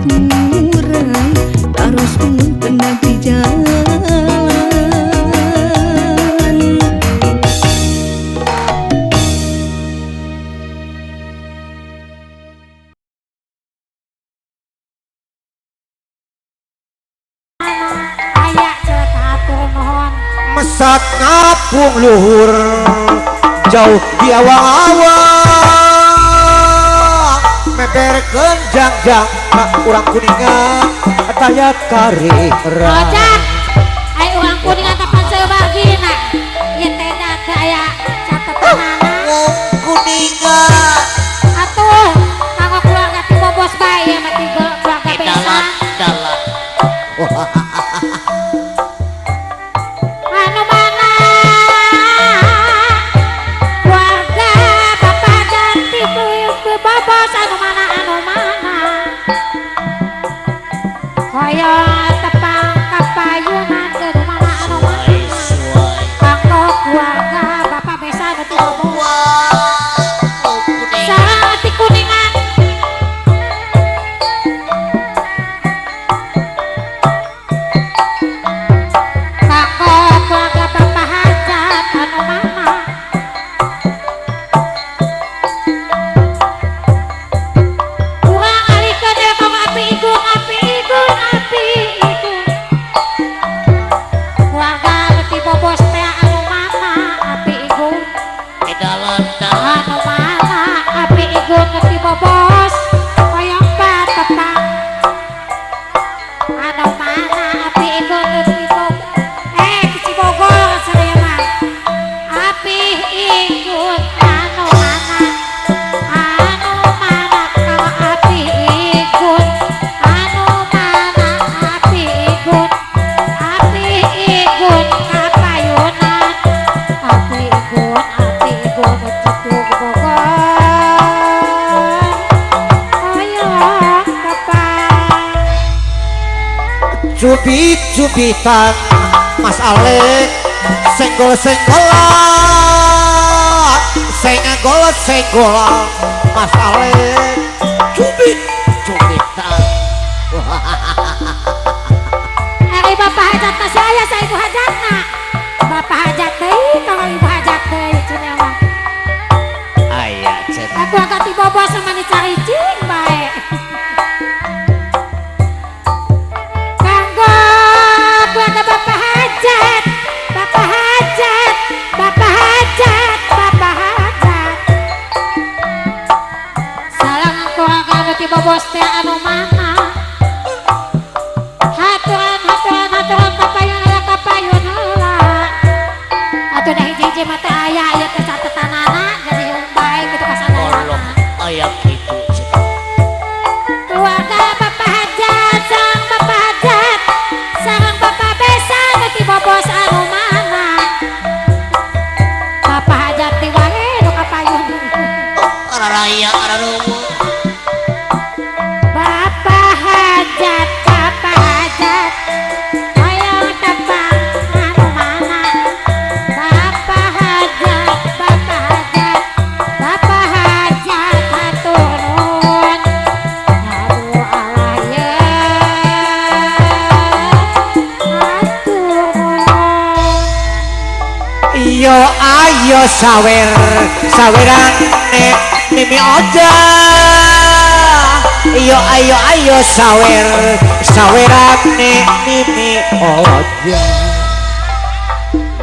kurang terus menuntun negeri jalan. Ayak cekatur mohon Mesat ngapung luhur jauh di awang-awang meber kenjang-jang urang kuningan taya karira Rojak ay urang kuningan tepan sebagina ieu teh jaga aya catetanana kuningan atuh kanggo keluarga ti bobos bae mah ti keluarga besan dalam anu mana keluarga bapak dan ti bobos anu mana kaya tepang kapayunan ke mana anu mana kanggo keluarga bapak besan ti bobos sareng ti kuningan kanggo keluarga bapak hajat anu mana urang alikeun ya kong api igun keluarga ti bobos teh anu mana api igun anu mana api igun ti bobos hoyong patepang anu mana api igun ti Cibogor sadaya mah api igun anu mana kalau api igun anu mana api igun kapayunan api igun Cibogor hoyong tepang cubit-cubitan Mas Alek senggol-senggolan senggol-senggolan Mas Alek cubit-cubitan Ari bapak hajat na saya ibu hajat na bapak hajat deui kalau ibu hajat deui cenah mah aya cenah aku angkat ti bobos sama ni caricing bae kanggo keluarga bapak hajat salang keluarga anu ti bobos teh anu mana haturan kapayun heula atuh da hiji-hiji mah teh aya ieu teh catetanana jadi bae kitu kasadayana aya kitu keluarga bapak hajat sareng bapak besan ti bobos anu mana bapak hajat ti wae nu kapayun raya ararungu bapak hajat hoyong tepang anu mana bapak hajat hatur nuhun aduh Allah ye hatur nuhun iyo ayo saweran mimi oja iyo ayo saweran mimi oja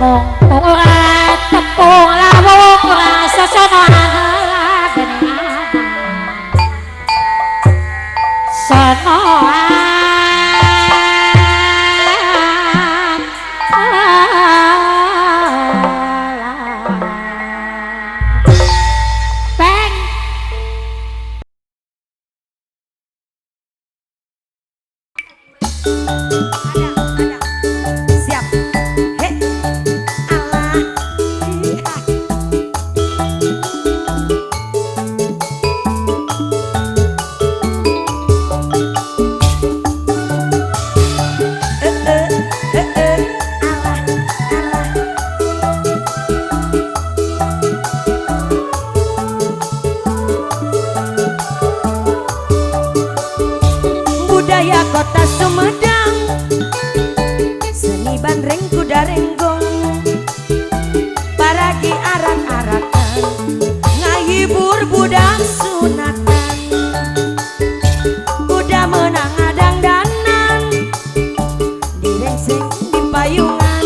mung urang tepung lawung urang sosonohan heula geningan sonohan peng Siap. He. Allah. budaya kota Sumedang, seni bandreng kuda renggong, paragi arak-arakan, ngahibur budak sunatan, kuda menang adang danan, direngseng di payungan,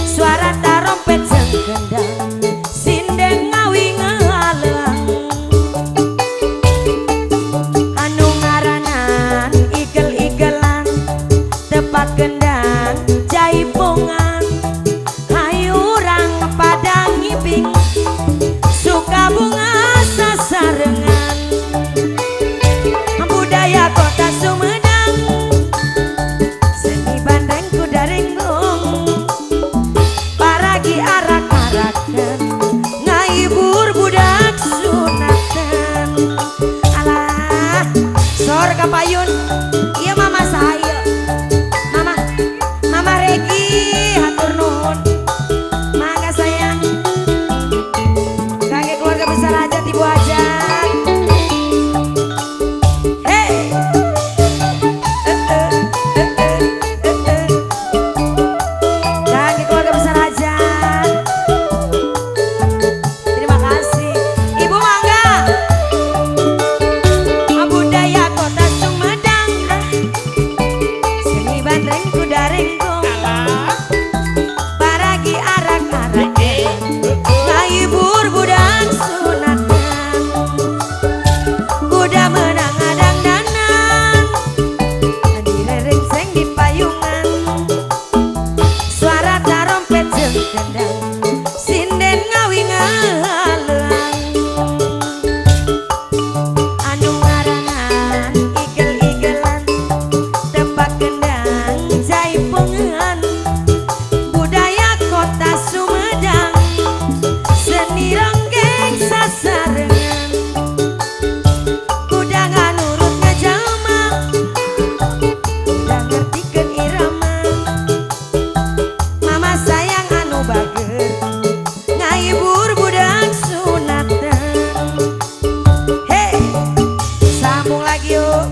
suara tarompet jeung gendang, sindeng ngawi ngaleang, anu ngaranan igel-igelan, tepat gendang jaipongan, hayurang padang ngibing, suka bunga sasarengan, budaya kota Sumedang, seni bandeng kuda renggong, paragi arak-arakan, ngahibur budak sunatan. Alah, sor kapayun, iya mama saya, mama Regi, hatur nuhun, mangga sayang, kakek keluarga besar hajat ibu hajat. Hey, kakek keluarga besar hajat, terima kasih ibu mangga. Budaya kota Sumedang, seni bandreng kuda renggong, paragi arak-arakan, ngahibur budak sunatan, kuda menang adang danan, direrengseng di payungan, suara tarompet jeung gendang, sinden ngawi ngaleang, anu ngaranan igel-igelan, tepak gendang jaipongan, budaya kota Sumedang, seni ronggeng sasarengan, kuda nganurut ngejalma, kuda ngertikeun irama, mama sayang anu bager, ngahibur budak sunatan. Hey, sambung lagi yuk.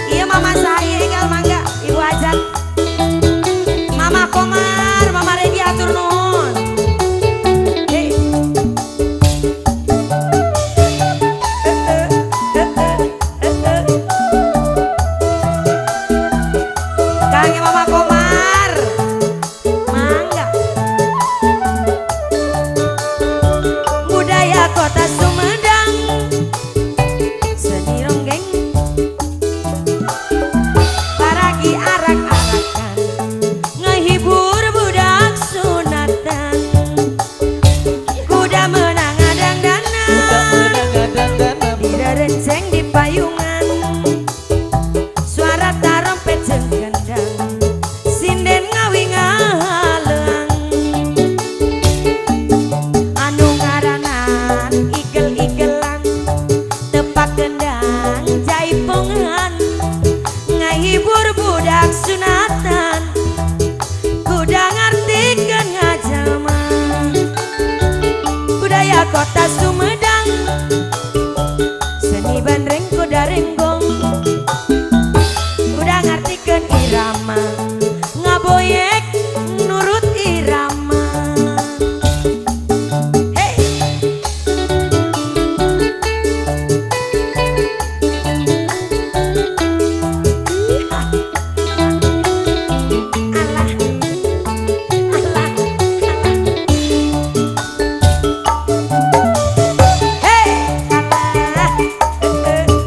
Iya mama saya enggal mangga ibu hajat, mama Komar, mama Regi atur nuhun. Hey. Kangen mama Komar, mangga. Budaya kota Sumedang, seni ronggeng, paragi arak-arakan, ngehibur budak sunatan, kuda menang adang danan, direrengseng di payungan, suara tarompet jeung gendang, sinden ngawi ngaleang, anu ngaranan igel-igelan, tepak gendang jaipongan, ngahibur budak sunatan, kuda ngartikeun ngajalma, budaya kota Sumedang, seni bandreng kuda renggong, kuda ngartikeun irama, ngaboyek nurut irama. Hey. Alah, alah, alah. Hey, alah.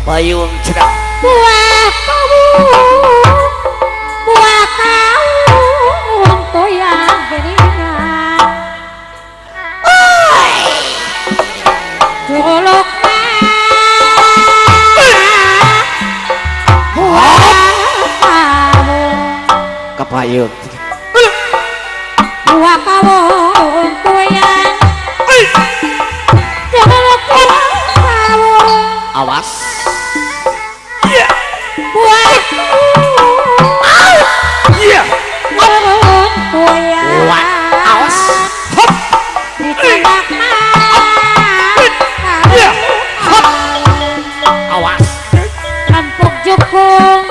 kapayung cenah buah kawung toyang geningan juluk kapayung buah kawung toyang juluk kawung awas buah iya kawung toyang awas hop ditandak awas rampok jukung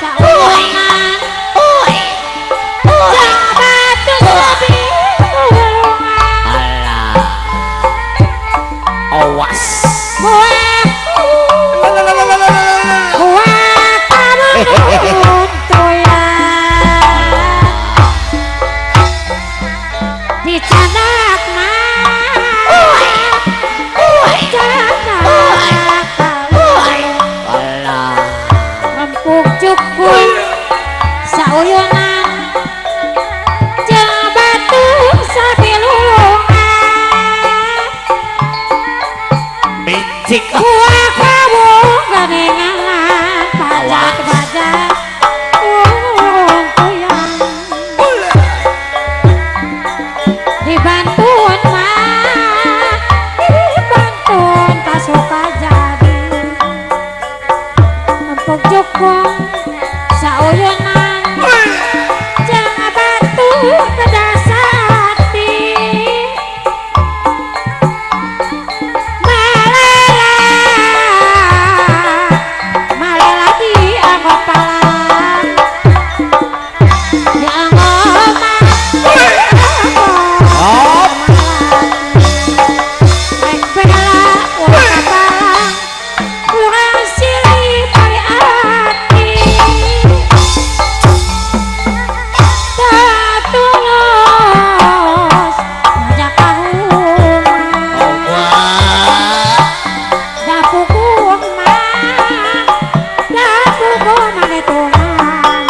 saulangan jabatu sabi alah awas buah kawung toyang dicanak alah empuk cukup sauyonan jabatu sabilungan mincik buah kawung ganengan bajak-bajak toyang dibantun tak suka jadi empuk jukung sauyonan jangan batu kedasati malela di anggap palang di anggap rek bela ulah kapalang kurang silih pai hati tak tulus ngajak kahungan dapukung mah getungan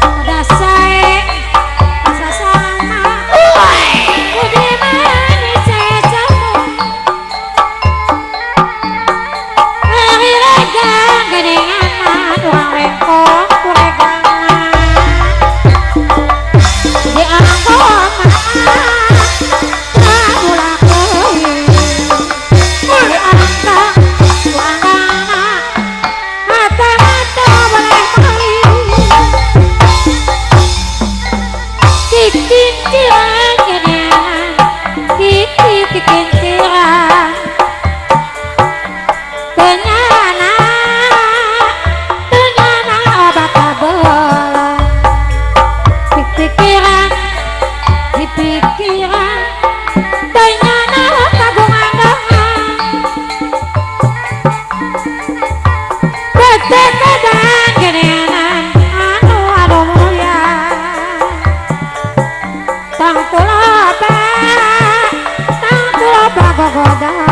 udah sae asa sama budi manis sesamu regang geningan urang wengkong kuregangan di angkong ulah keuing di angkang mata-mata boleh maling kikinciran geningan kikinciran Tenyana obat kabelan pikiran di pikiran tenyana kagungan dengan betek kadang genenan anu mulia tang tuloba gogodan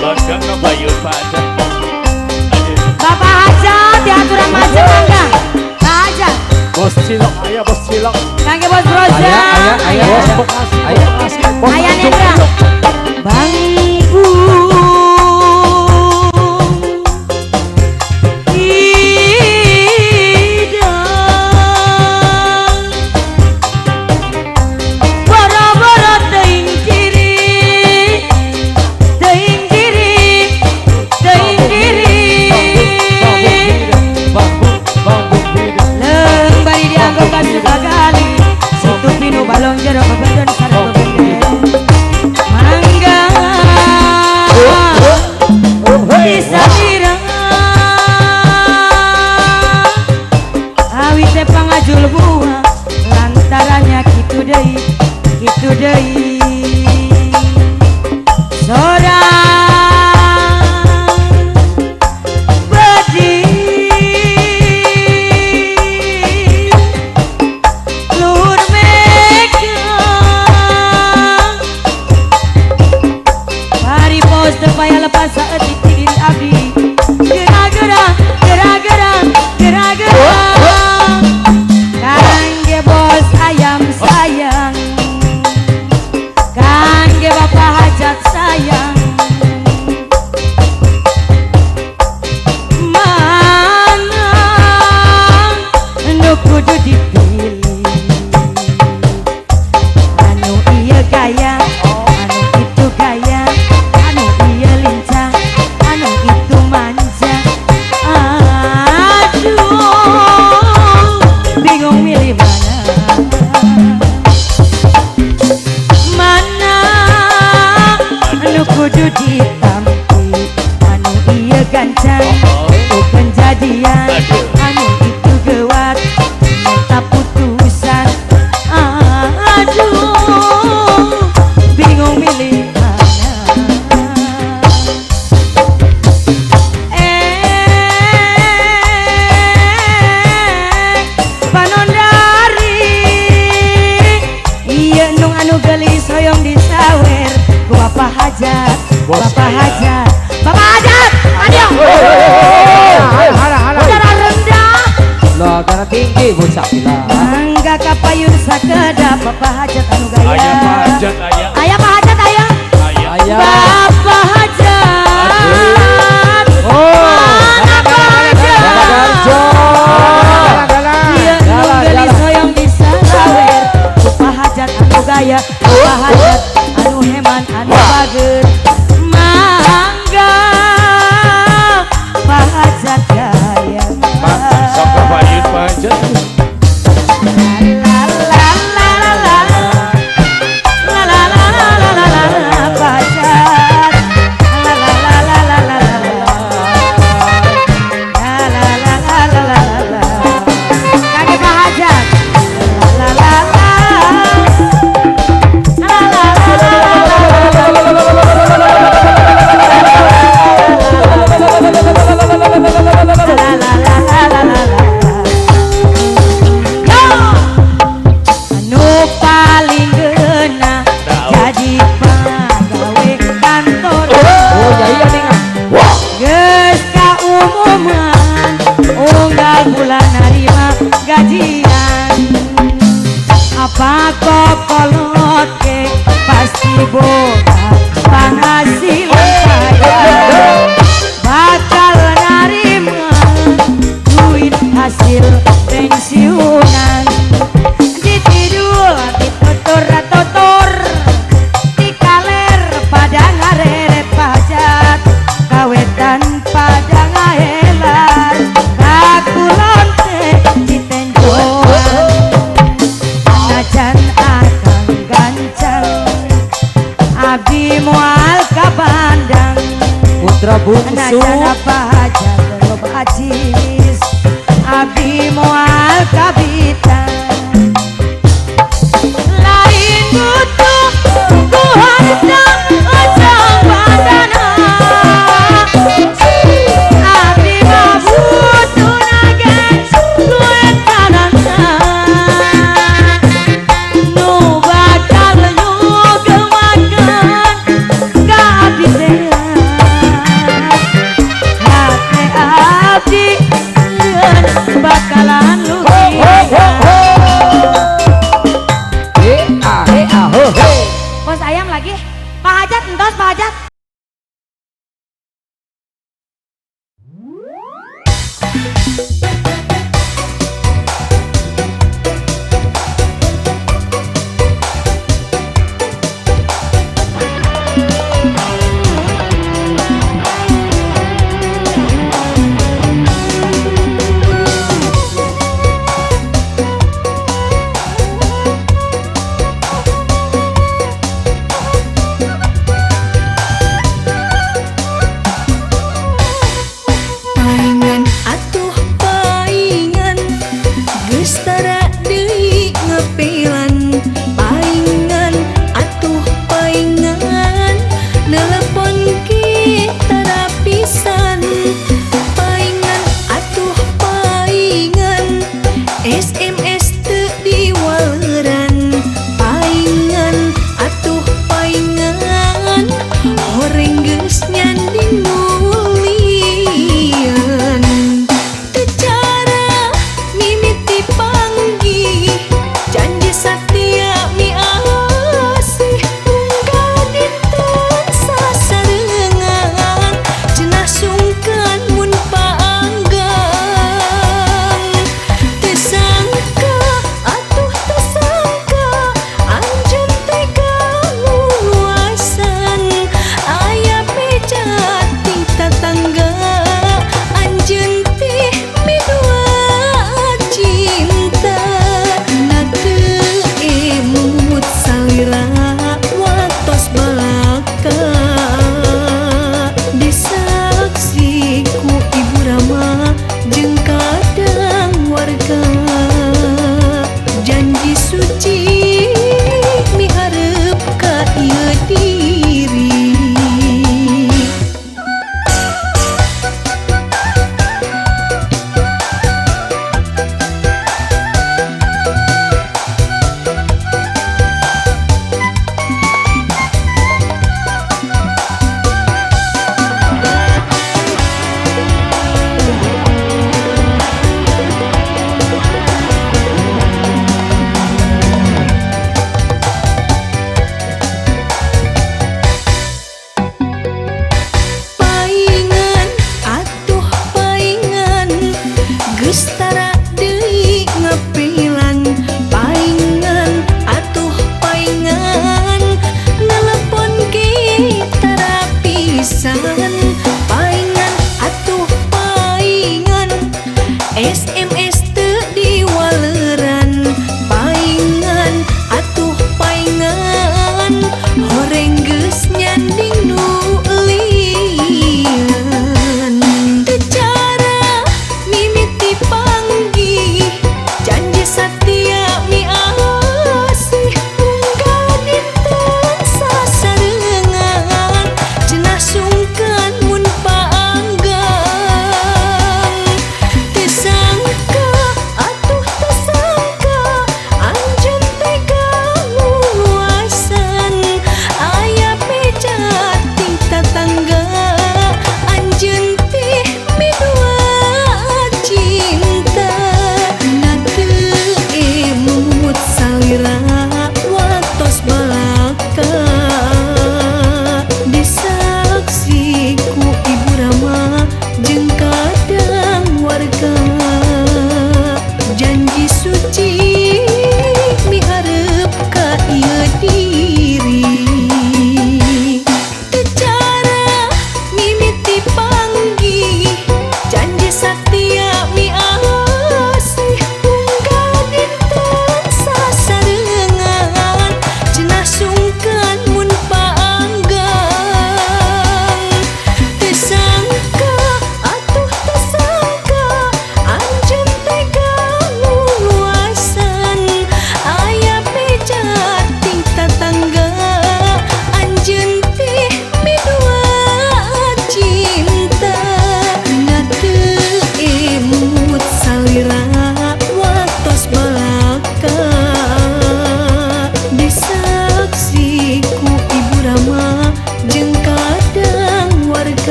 Bajang Bayur Pada. Bapak Hajat diaturan macam mangga. Pak Hajat. Bos cilok, ayah bos cilok. Kangge Bos Broja. Bos Bekasi, bos Bekasi. Bos Ayah Tanjung Nendra. Priok. Bang Ibu. saeutik ti diri abdi. Gerang-gerang, gerang-gerang, gerang-gerang. Kangge bos ayam sayang, kangge bapak hajat sayang. Mana nu kudu dipilih? Anu ieu gaya, anu itu gaya, anu ieu lincah, anu itu manja. Aduh, bingung milih mana. Mana anu kudu ditampi, anu ieu gancang, bukan jadian, anu itu gewat, minta putusan. Aduh, bingung milih mana. Panondari, iya nung anu gelis hoyong disawer ku bapak hajat, Bos bapak saya. hajat, bapak hajat, ayo. Udara rendah, Lah darah tinggi bocah gila. mangga kapayun sakedap bapak hajat anu gaya. Ayah pajat ayah. Aya pak hajat aya. Ayah. Bapak hajat. Oh. Mana Pak Hajat? Iya nu gelis hoyong bisa sawer Bapak hajat anu gaya, bapak hajat anu heman anu bager. Mangga Pak hajat gaya. Sok kebayun pajat. La la la la la. La la la la la la la la Pak hajat. La la la la la la la la. La la la la la la la. Kaki Pak hajat. La la la la. La la anu paling geuna jadi pagawe kantor. Oh ya iya nih. Geus kaumuman unggal bulan narima gajian. Apa kokolot ke pasti boga penghasilan saya. Bakal narima duit hasil pensiunan. Ditidul, ditutur-tutur, dikaler pada ngarere pajat, kawetan pada ngahelan, kakulon teh ditenjoan, najan akang gancang, abdi moal ka Bandang, Putra bungsu. najan apa hajat loba acis, abdi moal ka Bitang. Lain butuh ku harta ojang badana, abdi mah butuh nagen duit kanana, nu bakal nyugemakeun ka abdi teh. Hate abdi yeun bakalan lugian. Bos ayam lagi. Pak hajat entos Pak hajat.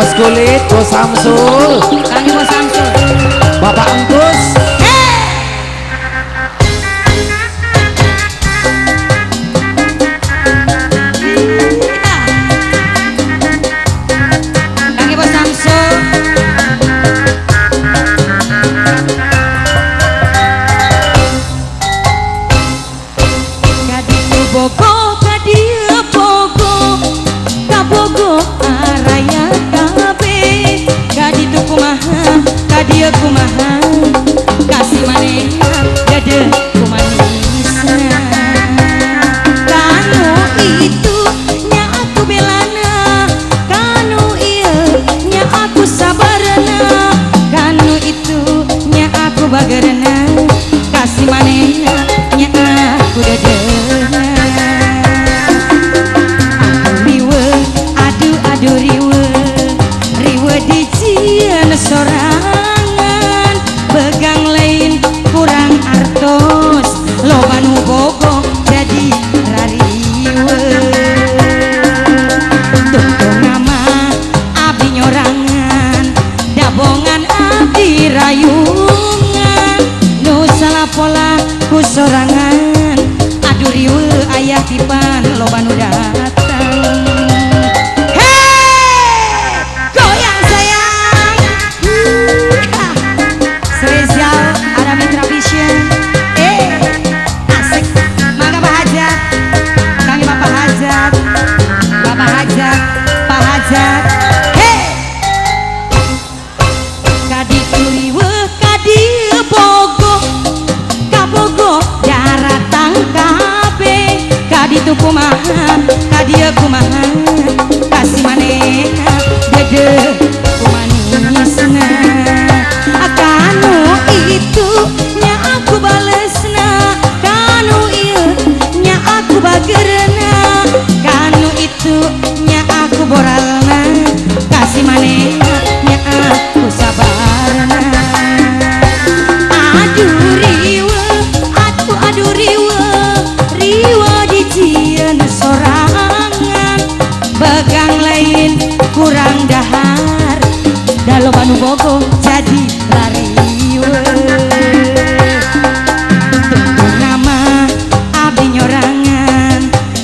Bos Kulit, Bos Samsul, Kangge Bos Samsul. Bapak Engkus. Kangge Bos Samsul. Kadieu bogo, kadieu bogo, kabogo araya kabe. Kaditu kumaha, kadieu kumaha, kasih manehna gede kumanisna. Kanu itu nya aku belana, kanu ieu nya aku sabarna, kanu itu nya aku bagerna, kasih manehna nya aku dedena. Riwe, aduh riwe, riwe dijieun sorangan, begang lain kurang artos, loba nu bogo jadi rariwe. Tungtung nama abdi nyorangan, dabongan abdi rayungan, nu salah pola ku sorangan, aduh riwe ayah tipan loba nu datang. Hey, goyang sayang. Spesial ada Mitra Vision. Asik. Mangga Pak Hajat. Kangge Bapak Hajat. Bapak Hajat, Pak Hajat. Hey. Kaditu riwe, kadieu bogo, kabogo daratang kabe. Kaditu kumaha, kadieu kumaha, kasih manehna gede kumanisna. Kanu itu nya aku balesna, kanu ieu nya aku bagerna, kanu itu nya aku boralna, kasih manehna nya aku sabarna. Aduh riwe, aduh riwe, riwe dijieun sorangan, begang lain kurang dahar, da loba nu bogo jadi lariwe. Tungtung nama abdi nyorangan,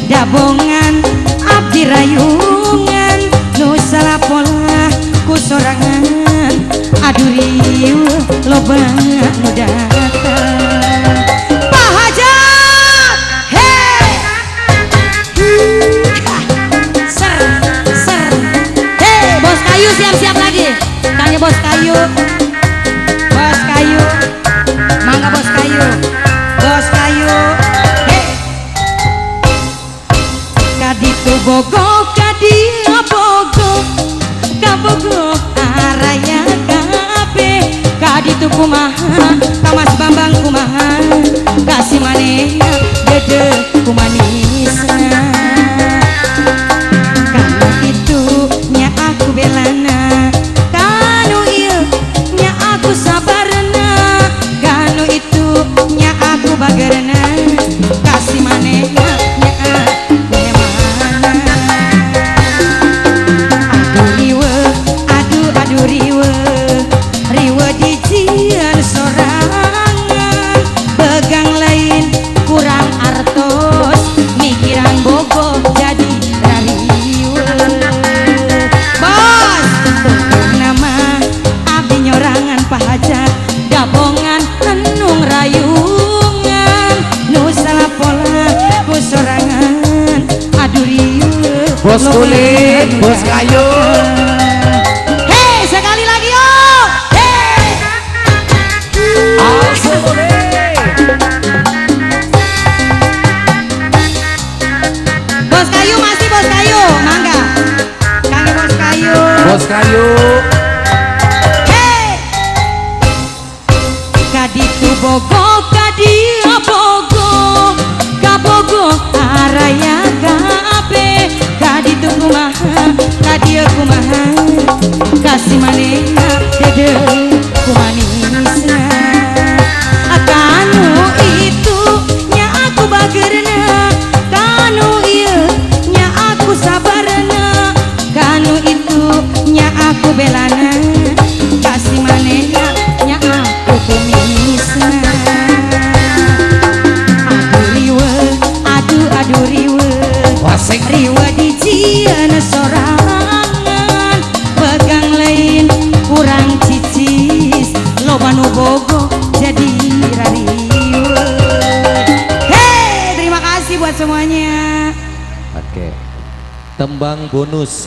dabongan abdi rayungan, nu salah pola ku sorangan, aduh riwe loba nu datang. Pak Hajat, hey. Ser, ser. Hey, Bos Kayu siap-siap lagi. Tanya Bos Kayu. Bos Kayu. Mangga Bos Kayu. Bos Kayu. Hey. Kaditu bogo, kadieu bogo, kabogo araya kabe. Kaditu kumaha, kamas Bambang kumaha, kasih manehna gede kumanisna. Kanu itu nya aku belana, kanu ieu nya aku sabarna, kanu itu nya aku bagerna, kasih manehna nya aku hemana. Aduh riwe, aduh riwe, riwe dijieun sorangan, begang lain kurang artos, mikiran bogo jadi rariwe. Bos, tungtung nama abdi nyorangan Pak Hajat, dabongan enung rayungan, nu salah pola ku sorangan, aduh riwe. Bos Kulit, Bos Kayu. Hei, sekali lagi yuk. Hei. Asal boleh. Bos Kayu masih Bos Kayu, mangga. Kangge Bos Kayu. Bos Kayu. Hei. Kaditu bogo, kadieu bogo, kabogo araya kabe. Kaditu kumaha, kadieu kumaha, kasih manehna gede kumanisna. Kanu itu nya aku bagerna, kanu ieu nya aku sabarna, kanu itu nya bobogo jadi rariun. Hei, terima kasih buat semuanya. Oke. Tembang bonus